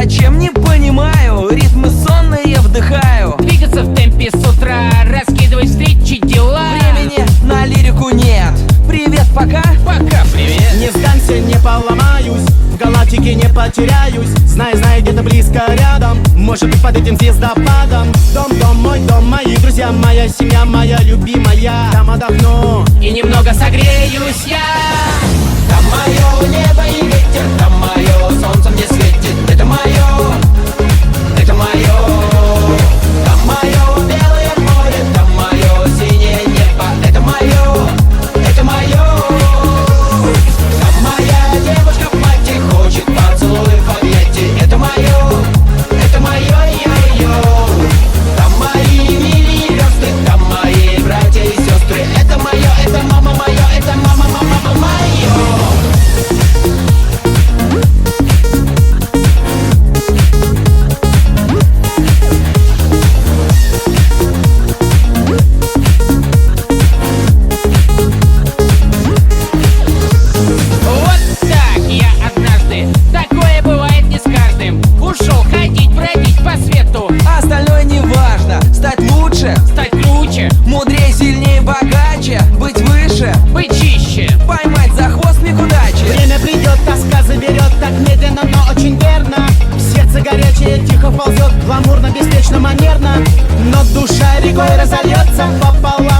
зачем, не понимаю. Ритмы сонные вдыхаю. Двигаться в темпе с утра, раскидывать встречи, дела. Времени на лирику нет. Привет, пока. Пока, привет. Не сдамся, не поломаюсь, в галактике не потеряюсь. Знай, где-то близко рядом, может быть под этим звездопадом. Дом мой, дом мои друзья, моя семья, моя любимая. Там отдохну И немного согреюсь я. Там мое небо и ветер, там мое солнце мне светит. Это мое, это мое. Там мое белое море, там мое синее небо. Это мое, это мое. Там моя девушка в платье хочет поцелуй в объятии. Это мое, ее. Там мои мили рёсты, там мои братья и сестры. Это мое, это мама моё, это мама моё. Вот так я однажды, такое бывает не с каждым, ушел ходить, бродить по свету, Остальное не важно. Стать лучше, стать круче, мудрее, сильнее, богаче. Быть выше, быть чище. поймать за хвост миг удачи. Время придет, тоска заберет, так медленно, но очень верно. Сердце горячее тихо ползет, гламурно, беспечно, манерно. Но душа рекой разольется пополам.